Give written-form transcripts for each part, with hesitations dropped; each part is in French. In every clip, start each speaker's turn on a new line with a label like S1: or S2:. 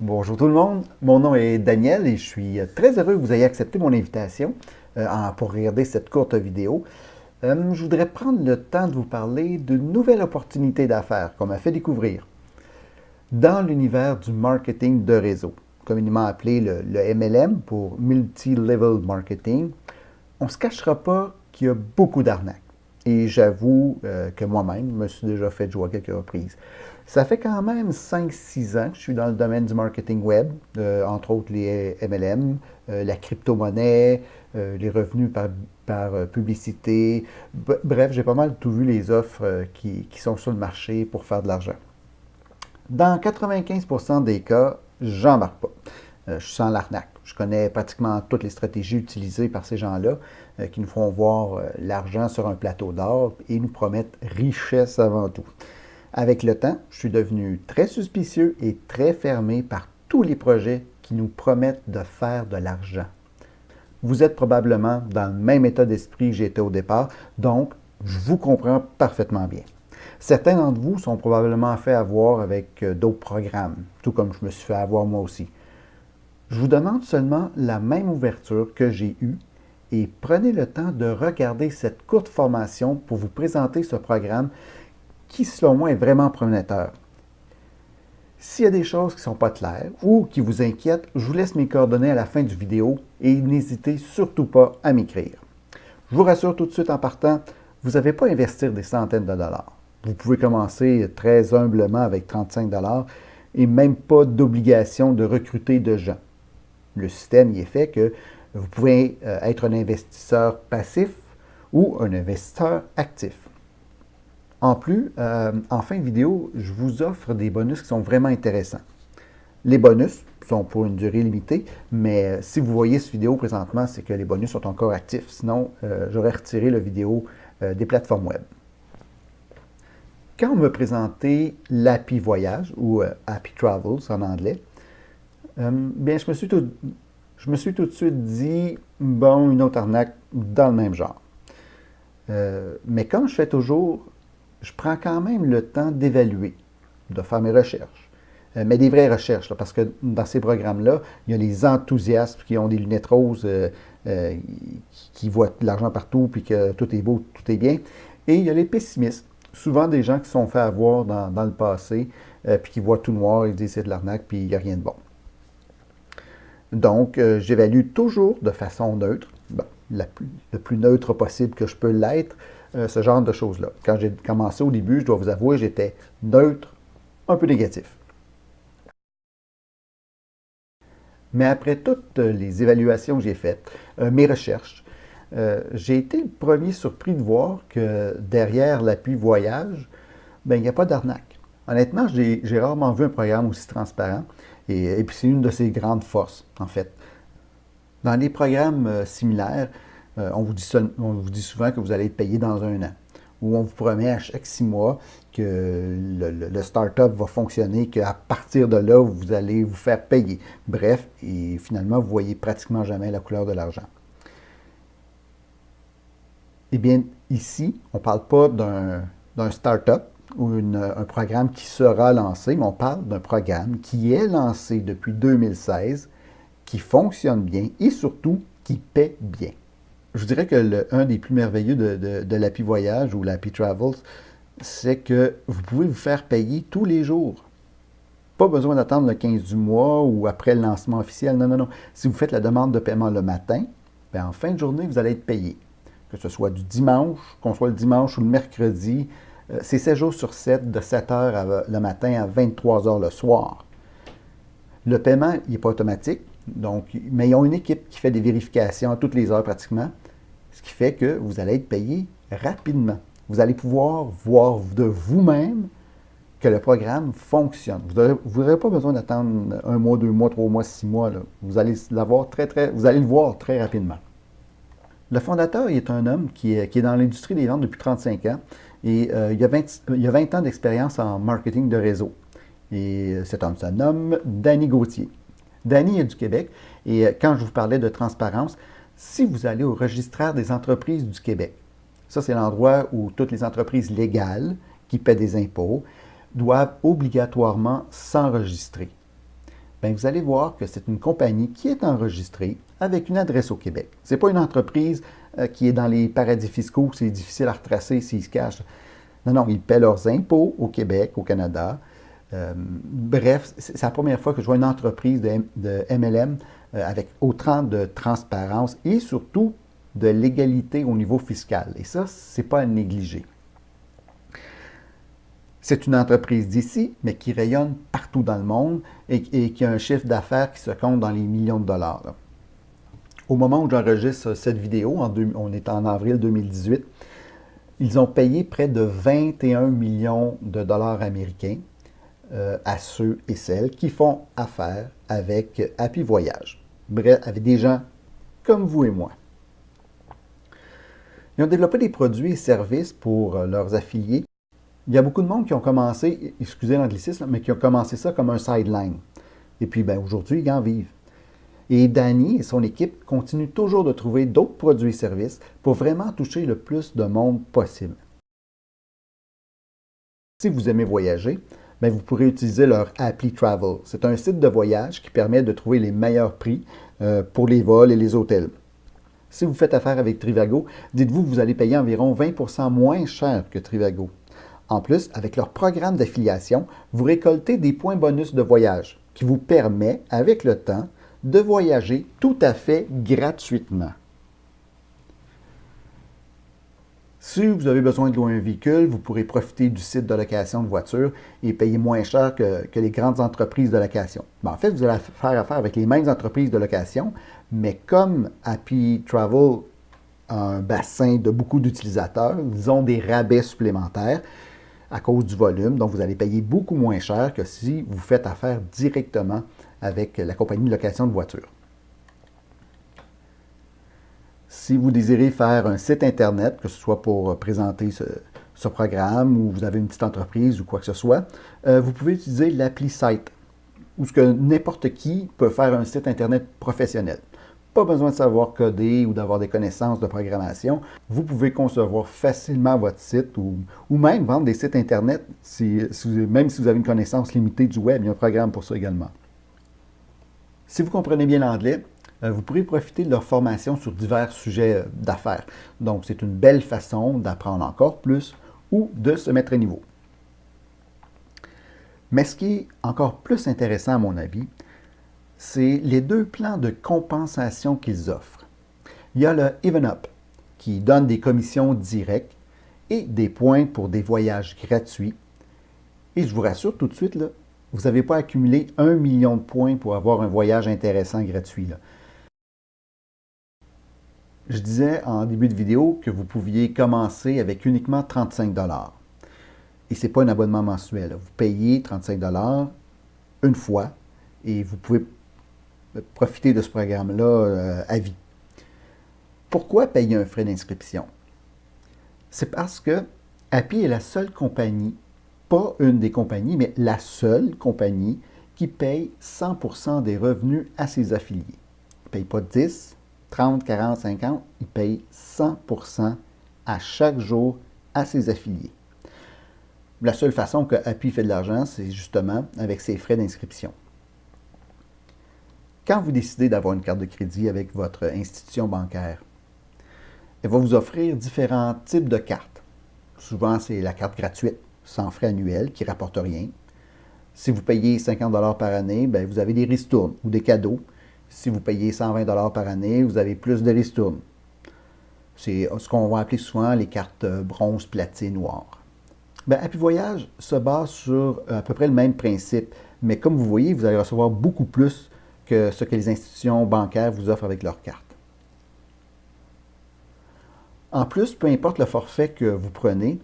S1: Bonjour tout le monde, mon nom est Daniel et je suis très heureux que vous ayez accepté mon invitation pour regarder cette courte vidéo. Je voudrais prendre le temps de vous parler d'une nouvelle opportunité d'affaires qu'on m'a fait découvrir dans l'univers du marketing de réseau, communément appelé le MLM pour Multi-Level Marketing. On ne se cachera pas qu'il y a beaucoup d'arnaques. Et j'avoue que moi-même, je me suis déjà fait jouer à quelques reprises. Ça fait quand même 5-6 ans que je suis dans le domaine du marketing web, entre autres les MLM, la crypto-monnaie, les revenus par publicité. Bref, j'ai pas mal tout vu les offres qui sont sur le marché pour faire de l'argent. Dans 95% des cas, j'embarque pas. Je sens l'arnaque. Je connais pratiquement toutes les stratégies utilisées par ces gens-là qui nous font voir l'argent sur un plateau d'or et nous promettent richesse avant tout. Avec le temps, je suis devenu très suspicieux et très fermé par tous les projets qui nous promettent de faire de l'argent. Vous êtes probablement dans le même état d'esprit que j'étais au départ, donc je vous comprends parfaitement bien. Certains d'entre vous sont probablement fait avoir avec d'autres programmes, tout comme je me suis fait avoir moi aussi. Je vous demande seulement la même ouverture que j'ai eue et prenez le temps de regarder cette courte formation pour vous présenter ce programme qui, selon moi, est vraiment prometteur. S'il y a des choses qui ne sont pas claires ou qui vous inquiètent, je vous laisse mes coordonnées à la fin du vidéo et n'hésitez surtout pas à m'écrire. Je vous rassure tout de suite en partant, vous n'avez pas à investir des centaines de dollars. Vous pouvez commencer très humblement avec 35 dollars et même pas d'obligation de recruter de gens. Le système y est fait que vous pouvez être un investisseur passif ou un investisseur actif. En plus, en fin de vidéo, je vous offre des bonus qui sont vraiment intéressants. Les bonus sont pour une durée limitée, mais si vous voyez cette vidéo présentement, c'est que les bonus sont encore actifs. Sinon, j'aurais retiré la vidéo des plateformes web. Quand on me présentait l'Happy Voyage, ou Happy Travels en anglais, bien, je me suis tout de suite dit, bon, une autre arnaque dans le même genre. Mais comme je fais toujours, je prends quand même le temps d'évaluer, de faire mes recherches. Mais des vraies recherches, là, parce que dans ces programmes-là, il y a les enthousiastes qui ont des lunettes roses, qui voient de l'argent partout, puis que tout est beau, tout est bien. Et il y a les pessimistes, souvent des gens qui se sont fait avoir dans le passé, puis qui voient tout noir, ils disent c'est de l'arnaque, puis il n'y a rien de bon. Donc, j'évalue toujours de façon neutre, bon, le plus neutre possible que je peux l'être, ce genre de choses-là. Quand j'ai commencé au début, je dois vous avouer, j'étais neutre, un peu négatif. Mais après toutes les évaluations que j'ai faites, mes recherches, j'ai été le premier surpris de voir que derrière l'appui voyage, ben, il n'y a pas d'arnaque. Honnêtement, j'ai rarement vu un programme aussi transparent et puis c'est une de ses grandes forces, en fait. Dans les programmes similaires, on vous dit souvent que vous allez être payé dans un an, ou on vous promet à chaque 6 mois que le start-up va fonctionner, qu'à partir de là, vous allez vous faire payer. Bref, et finalement, vous ne voyez pratiquement jamais la couleur de l'argent. Eh bien, ici, on ne parle pas d'un start-up ou un programme qui sera lancé, mais on parle d'un programme qui est lancé depuis 2016, qui fonctionne bien et surtout qui paie bien. Je vous dirais que un des plus merveilleux de l'Happy Voyage ou l'Happy Travels, c'est que vous pouvez vous faire payer tous les jours. Pas besoin d'attendre le 15 du mois ou après le lancement officiel. Non, non, non. Si vous faites la demande de paiement le matin, bien, en fin de journée, vous allez être payé. Que ce soit du dimanche, qu'on soit le dimanche ou le mercredi, c'est 7 jours sur 7, de 7 heures le matin à 23 heures le soir. Le paiement, il n'est pas automatique, donc, mais ils ont une équipe qui fait des vérifications à toutes les heures pratiquement, ce qui fait que vous allez être payé rapidement. Vous allez pouvoir voir de vous-même que le programme fonctionne. Vous n'aurez pas besoin d'attendre 1 mois, 2 mois, 3 mois, 6 mois. Là. Vous allez vous allez le voir très rapidement. Le fondateur il est un homme qui est dans l'industrie des ventes depuis 35 ans et il a 20 ans d'expérience en marketing de réseau. Et cet homme se nomme Danny Gauthier. Danny est du Québec et quand je vous parlais de transparence, si vous allez au registraire des entreprises du Québec, ça c'est l'endroit où toutes les entreprises légales qui paient des impôts doivent obligatoirement s'enregistrer. bien, vous allez voir que c'est une compagnie qui est enregistrée avec une adresse au Québec. Ce n'est pas une entreprise qui est dans les paradis fiscaux, c'est difficile à retracer s'ils se cachent. Non, non, ils paient leurs impôts au Québec, au Canada. Bref, c'est la première fois que je vois une entreprise de MLM avec autant de transparence et surtout de légalité au niveau fiscal. Et ça, ce n'est pas à négliger. C'est une entreprise d'ici, mais qui rayonne partout dans le monde et qui a un chiffre d'affaires qui se compte dans les millions de dollars. Là. Au moment où j'enregistre cette vidéo, on est en avril 2018, ils ont payé près de 21 millions de dollars américains à ceux et celles qui font affaire avec Happy Voyage. Bref, avec des gens comme vous et moi. Ils ont développé des produits et services pour leurs affiliés. Il y a beaucoup de monde qui ont commencé, excusez l'anglicisme, mais qui ont commencé ça comme un sideline. Et puis, ben, aujourd'hui, ils en vivent. Et Danny et son équipe continuent toujours de trouver d'autres produits et services pour vraiment toucher le plus de monde possible. Si vous aimez voyager, bien, vous pourrez utiliser leur Apply Travel. C'est un site de voyage qui permet de trouver les meilleurs prix pour les vols et les hôtels. Si vous faites affaire avec Trivago, dites-vous que vous allez payer environ 20% moins cher que Trivago. En plus, avec leur programme d'affiliation, vous récoltez des points bonus de voyage qui vous permet, avec le temps, de voyager tout à fait gratuitement. Si vous avez besoin de louer un véhicule, vous pourrez profiter du site de location de voitures et payer moins cher que les grandes entreprises de location. Ben, en fait, vous allez faire affaire avec les mêmes entreprises de location, mais comme Happy Travel a un bassin de beaucoup d'utilisateurs, ils ont des rabais supplémentaires à cause du volume, donc vous allez payer beaucoup moins cher que si vous faites affaire directement avec la compagnie de location de voitures. Si vous désirez faire un site Internet, que ce soit pour présenter ce programme ou vous avez une petite entreprise ou quoi que ce soit, vous pouvez utiliser l'appli Site, où ce que n'importe qui peut faire un site Internet professionnel. Pas besoin de savoir coder ou d'avoir des connaissances de programmation. Vous pouvez concevoir facilement votre site ou même vendre des sites Internet, même si vous avez une connaissance limitée du web. Il y a un programme pour ça également. Si vous comprenez bien l'anglais, vous pourrez profiter de leur formation sur divers sujets d'affaires. Donc, c'est une belle façon d'apprendre encore plus ou de se mettre à niveau. Mais ce qui est encore plus intéressant à mon avis, c'est les deux plans de compensation qu'ils offrent. Il y a le Even Up, qui donne des commissions directes et des points pour des voyages gratuits. Et je vous rassure tout de suite, là, vous n'avez pas accumulé 1 million de points pour avoir un voyage intéressant gratuit. Là. Je disais en début de vidéo que vous pouviez commencer avec uniquement 35 $. Et ce n'est pas un abonnement mensuel. Vous payez 35 $ une fois et vous pouvez profiter de ce programme-là à vie. Pourquoi payer un frais d'inscription? C'est parce que Happy est la seule compagnie, pas une des compagnies, mais la seule compagnie qui paye 100% des revenus à ses affiliés. Ils ne payent pas 10, 30, 40, 50, ils payent 100% à chaque jour à ses affiliés. La seule façon que Happy fait de l'argent, c'est justement avec ses frais d'inscription. Quand vous décidez d'avoir une carte de crédit avec votre institution bancaire, elle va vous offrir différents types de cartes. Souvent, c'est la carte gratuite, sans frais annuels, qui ne rapporte rien. Si vous payez 50 $ par année, bien, vous avez des ristournes ou des cadeaux. Si vous payez 120 $ par année, vous avez plus de ristournes. C'est ce qu'on va appeler souvent les cartes bronze, platine ou or. Bien, Happy Voyage se base sur à peu près le même principe, mais comme vous voyez, vous allez recevoir beaucoup plus que ce que les institutions bancaires vous offrent avec leurs cartes. En plus, peu importe le forfait que vous prenez,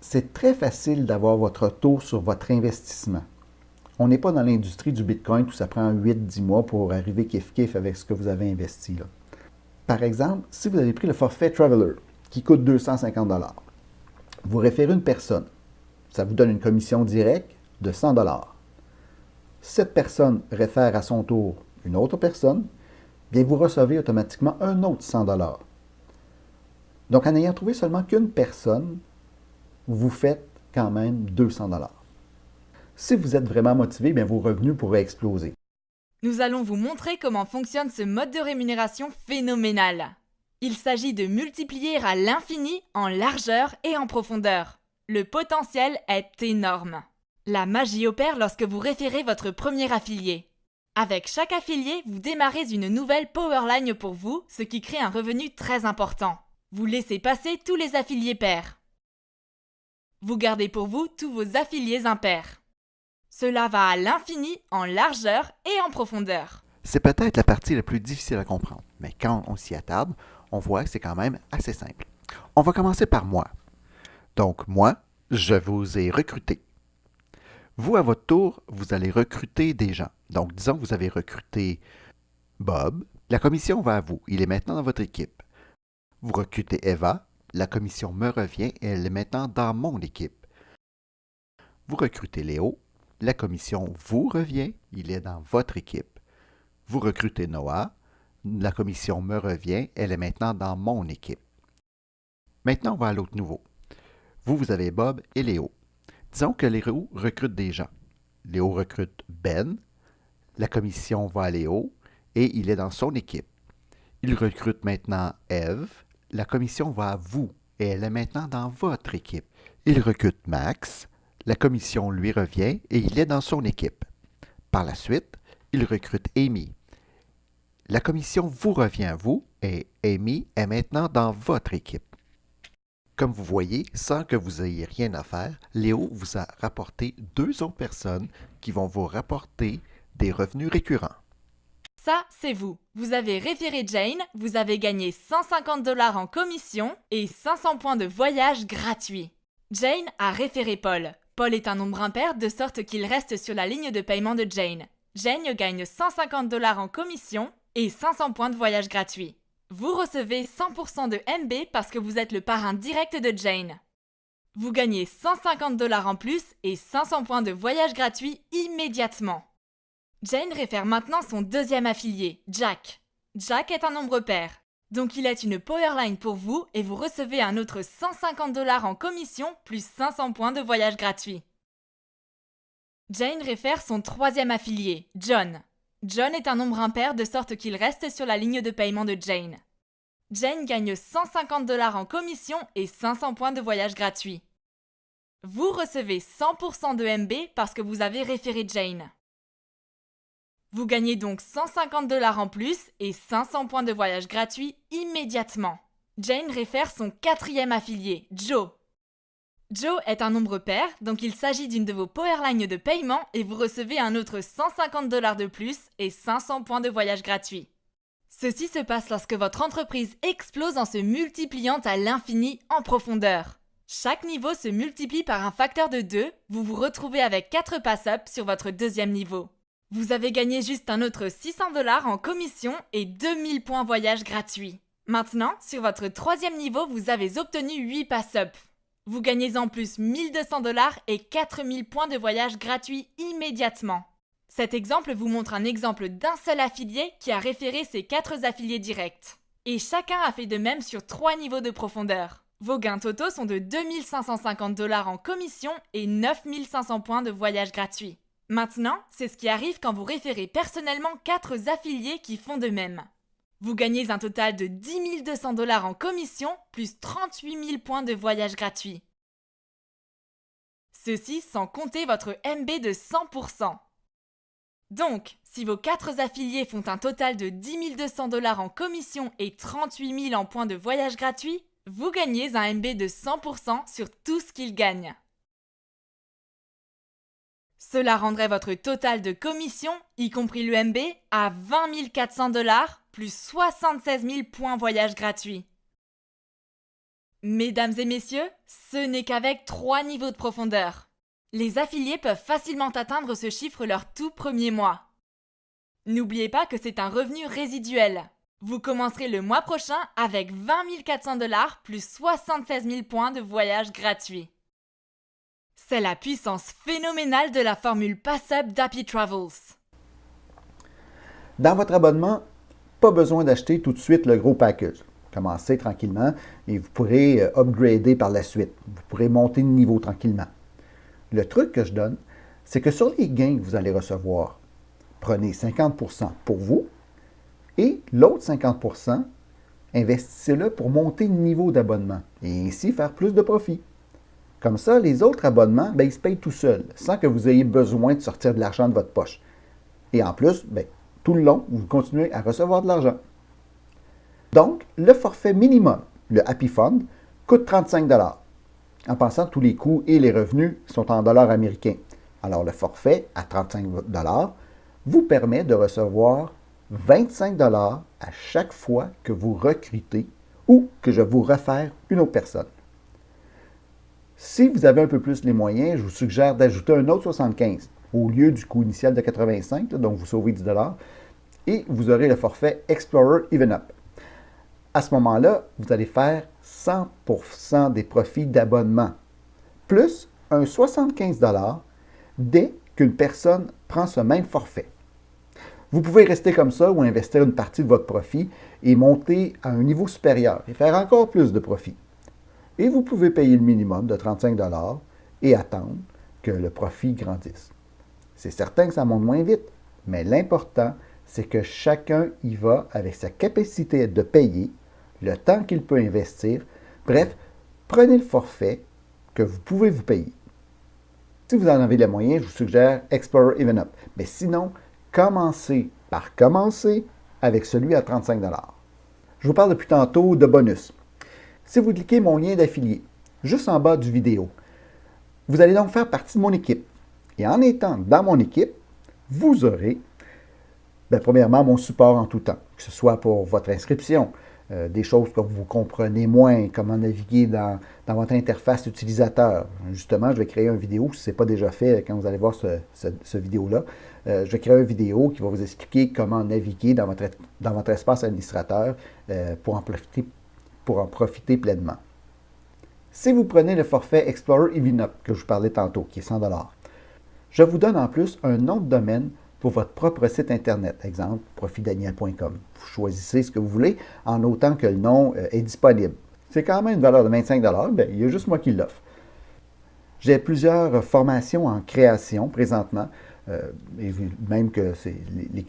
S1: c'est très facile d'avoir votre retour sur votre investissement. On n'est pas dans l'industrie du Bitcoin où ça prend 8-10 mois pour arriver kiff-kiff avec ce que vous avez investi. Là. Par exemple, si vous avez pris le forfait Traveler, qui coûte 250 $, vous référez une personne. Ça vous donne une commission directe de 100 $. Cette personne réfère à son tour une autre personne, bien vous recevez automatiquement un autre 100 $. Donc, en ayant trouvé seulement qu'une personne, vous faites quand même 200 $. Si vous êtes vraiment motivé, bien vos revenus pourraient exploser.
S2: Nous allons vous montrer comment fonctionne ce mode de rémunération phénoménal. Il s'agit de multiplier à l'infini en largeur et en profondeur. Le potentiel est énorme. La magie opère lorsque vous référez votre premier affilié. Avec chaque affilié, vous démarrez une nouvelle powerline pour vous, ce qui crée un revenu très important. Vous laissez passer tous les affiliés pairs. Vous gardez pour vous tous vos affiliés impairs. Cela va à l'infini en largeur et en profondeur.
S1: C'est peut-être la partie la plus difficile à comprendre, mais quand on s'y attarde, on voit que c'est quand même assez simple. On va commencer par moi. Donc moi, je vous ai recruté. Vous, à votre tour, vous allez recruter des gens. Donc disons que vous avez recruté Bob. La commission va à vous. Il est maintenant dans votre équipe. Vous recrutez Eva. La commission me revient et elle est maintenant dans mon équipe. Vous recrutez Léo. La commission vous revient. Il est dans votre équipe. Vous recrutez Noah. La commission me revient. Elle est maintenant dans mon équipe. Maintenant, on va à l'autre niveau. Vous avez Bob et Léo. Disons que Léo recrute des gens. Léo recrute Ben. La commission va à Léo et il est dans son équipe. Il recrute maintenant Eve. La commission va à vous et elle est maintenant dans votre équipe. Il recrute Max. La commission lui revient et il est dans son équipe. Par la suite, il recrute Amy. La commission vous revient à vous et Amy est maintenant dans votre équipe. Comme vous voyez, sans que vous ayez rien à faire, Léo vous a rapporté 2 autres personnes qui vont vous rapporter des revenus récurrents.
S2: Ça, c'est vous. Vous avez référé Jane, vous avez gagné 150 $ en commission et 500 points de voyage gratuits. Jane a référé Paul. Paul est un nombre impair de sorte qu'il reste sur la ligne de paiement de Jane. Jane gagne 150 $ en commission et 500 points de voyage gratuits. Vous recevez 100% de MB parce que vous êtes le parrain direct de Jane. Vous gagnez 150 $ en plus et 500 points de voyage gratuits immédiatement. Jane réfère maintenant son deuxième affilié, Jack. Jack est un nombre pair, donc il est une powerline pour vous et vous recevez un autre 150 $ en commission plus 500 points de voyage gratuits. Jane réfère son troisième affilié, John. John est un nombre impair de sorte qu'il reste sur la ligne de paiement de Jane. Jane gagne 150 $ en commission et 500 points de voyage gratuits. Vous recevez 100% de MB parce que vous avez référé Jane. Vous gagnez donc 150 $ en plus et 500 points de voyage gratuits immédiatement. Jane réfère son quatrième affilié, Joe. Joe est un nombre pair, donc il s'agit d'une de vos powerlines de paiement et vous recevez un autre 150 $ de plus et 500 points de voyage gratuits. Ceci se passe lorsque votre entreprise explose en se multipliant à l'infini en profondeur. Chaque niveau se multiplie par un facteur de 2, vous vous retrouvez avec 4 pass-up sur votre deuxième niveau. Vous avez gagné juste un autre 600 $ en commission et 2000 points voyage gratuits. Maintenant, sur votre troisième niveau, vous avez obtenu 8 pass-up. Vous gagnez en plus 1200 $ et 4000 points de voyage gratuits immédiatement. Cet exemple vous montre un exemple d'un seul affilié qui a référé ses 4 affiliés directs. Et chacun a fait de même sur 3 niveaux de profondeur. Vos gains totaux sont de 2550 $ en commission et 9500 points de voyage gratuits. Maintenant, c'est ce qui arrive quand vous référez personnellement 4 affiliés qui font de même. Vous gagnez un total de 10 200 $ en commission plus 38 000 points de voyage gratuits. Ceci sans compter votre MB de 100%. Donc, si vos 4 affiliés font un total de 10 200 $ en commission et 38 000 en points de voyage gratuits, vous gagnez un MB de 100% sur tout ce qu'ils gagnent. Cela rendrait votre total de commission, y compris le MB, à 20 400 $ plus 76 000 points voyage gratuits. Mesdames et messieurs, ce n'est qu'avec 3 niveaux de profondeur. Les affiliés peuvent facilement atteindre ce chiffre leur tout premier mois. N'oubliez pas que c'est un revenu résiduel. Vous commencerez le mois prochain avec 20 400 $ plus 76 000 points de voyage gratuits. C'est la puissance phénoménale de la formule Pass-Up d'Happy Travels.
S1: Dans votre abonnement, pas besoin d'acheter tout de suite le gros package. Commencez tranquillement et vous pourrez upgrader par la suite. Vous pourrez monter de niveau tranquillement. Le truc que je donne, c'est que sur les gains que vous allez recevoir, prenez 50 pour vous et l'autre 50 investissez-le pour monter le niveau d'abonnement et ainsi faire plus de profit. Comme ça, les autres abonnements, ils se payent tout seuls, sans que vous ayez besoin de sortir de l'argent de votre poche. Et en plus, tout le long, vous continuez à recevoir de l'argent. Donc, le forfait minimum, le Happy Fund, coûte 35 $. En pensant que tous les coûts et les revenus sont en dollars américains. Alors, le forfait à 35 $ vous permet de recevoir 25 $ à chaque fois que vous recrutez ou que je vous réfère une autre personne. Si vous avez un peu plus les moyens, je vous suggère d'ajouter un autre 75 au lieu du coût initial de 85, donc vous sauvez 10 $ et vous aurez le forfait Explorer Even Up. À ce moment-là, vous allez faire 100% des profits d'abonnement, plus un 75 $ dès qu'une personne prend ce même forfait. Vous pouvez rester comme ça ou investir une partie de votre profit et monter à un niveau supérieur et faire encore plus de profit. Et vous pouvez payer le minimum de 35 $ et attendre que le profit grandisse. C'est certain que ça monte moins vite, mais l'important, c'est que chacun y va avec sa capacité de payer, le temps qu'il peut investir. Bref, prenez le forfait que vous pouvez vous payer. Si vous en avez les moyens, je vous suggère Explorer Even Up. Mais sinon, commencez par commencer avec celui à 35 $. Je vous parle depuis tantôt de bonus. Si vous cliquez mon lien d'affilié, juste en bas du vidéo, vous allez donc faire partie de mon équipe. Et en étant dans mon équipe, vous aurez, premièrement, mon support en tout temps, que ce soit pour votre inscription, des choses que vous comprenez moins, comment naviguer dans votre interface utilisateur. Justement, je vais créer une vidéo, si ce n'est pas déjà fait quand vous allez voir ce vidéo-là. Je vais créer une vidéo qui va vous expliquer comment naviguer dans votre espace administrateur pour en profiter pleinement. Si vous prenez le forfait Explorer Even Up que je vous parlais tantôt, qui est 100 $, je vous donne en plus un nom de domaine pour votre propre site Internet. Exemple, profitdaniel.com. Vous choisissez ce que vous voulez en notant que le nom est disponible. C'est quand même une valeur de 25 $, il y a juste moi qui l'offre. J'ai plusieurs formations en création présentement, et même que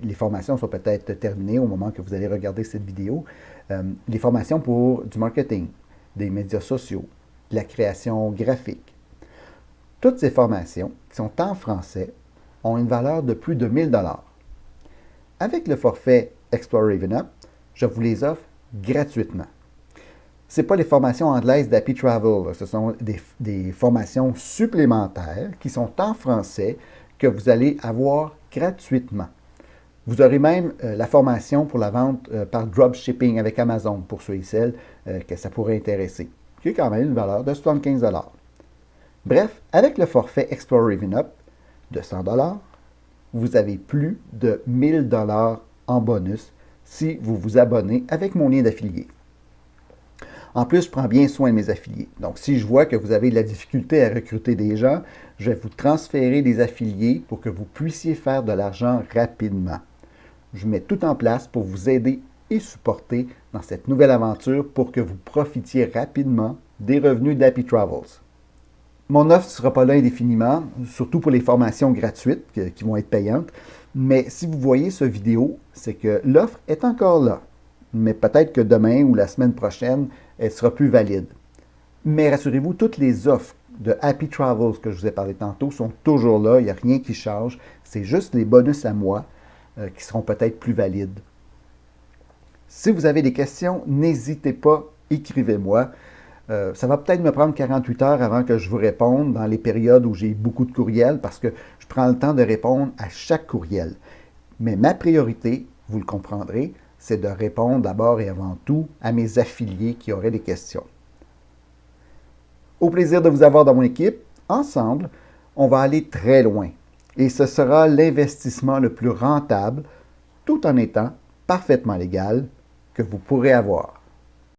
S1: les formations sont peut-être terminées au moment que vous allez regarder cette vidéo. Les formations pour du marketing, des médias sociaux, de la création graphique. Toutes ces formations, qui sont en français, ont une valeur de plus de 1000 $. Avec le forfait Explorer Even Up, je vous les offre gratuitement. Ce n'est pas les formations anglaises d'Happy Travel, ce sont des formations supplémentaires qui sont en français que vous allez avoir gratuitement. Vous aurez même la formation pour la vente par dropshipping avec Amazon pour ceux et celles que ça pourrait intéresser, qui est quand même une valeur de 75 $. Bref, avec le forfait Explorer Even Up de 100 $, vous avez plus de 1000 $ en bonus si vous vous abonnez avec mon lien d'affilié. En plus, je prends bien soin de mes affiliés. Donc, si je vois que vous avez de la difficulté à recruter des gens, je vais vous transférer des affiliés pour que vous puissiez faire de l'argent rapidement. Je mets tout en place pour vous aider et supporter dans cette nouvelle aventure pour que vous profitiez rapidement des revenus d'Happy Travels. Mon offre ne sera pas là indéfiniment, surtout pour les formations gratuites qui vont être payantes. Mais si vous voyez cette vidéo, c'est que l'offre est encore là. Mais peut-être que demain ou la semaine prochaine, elle sera plus valide. Mais rassurez-vous, toutes les offres de Happy Travels que je vous ai parlé tantôt sont toujours là. Il n'y a rien qui change. C'est juste les bonus à moi qui seront peut-être plus valides. Si vous avez des questions, n'hésitez pas, écrivez-moi. Ça va peut-être me prendre 48 heures avant que je vous réponde dans les périodes où j'ai beaucoup de courriels parce que je prends le temps de répondre à chaque courriel. Mais ma priorité, vous le comprendrez, c'est de répondre d'abord et avant tout à mes affiliés qui auraient des questions. Au plaisir de vous avoir dans mon équipe. Ensemble, on va aller très loin. Et ce sera l'investissement le plus rentable, tout en étant parfaitement légal, que vous pourrez avoir.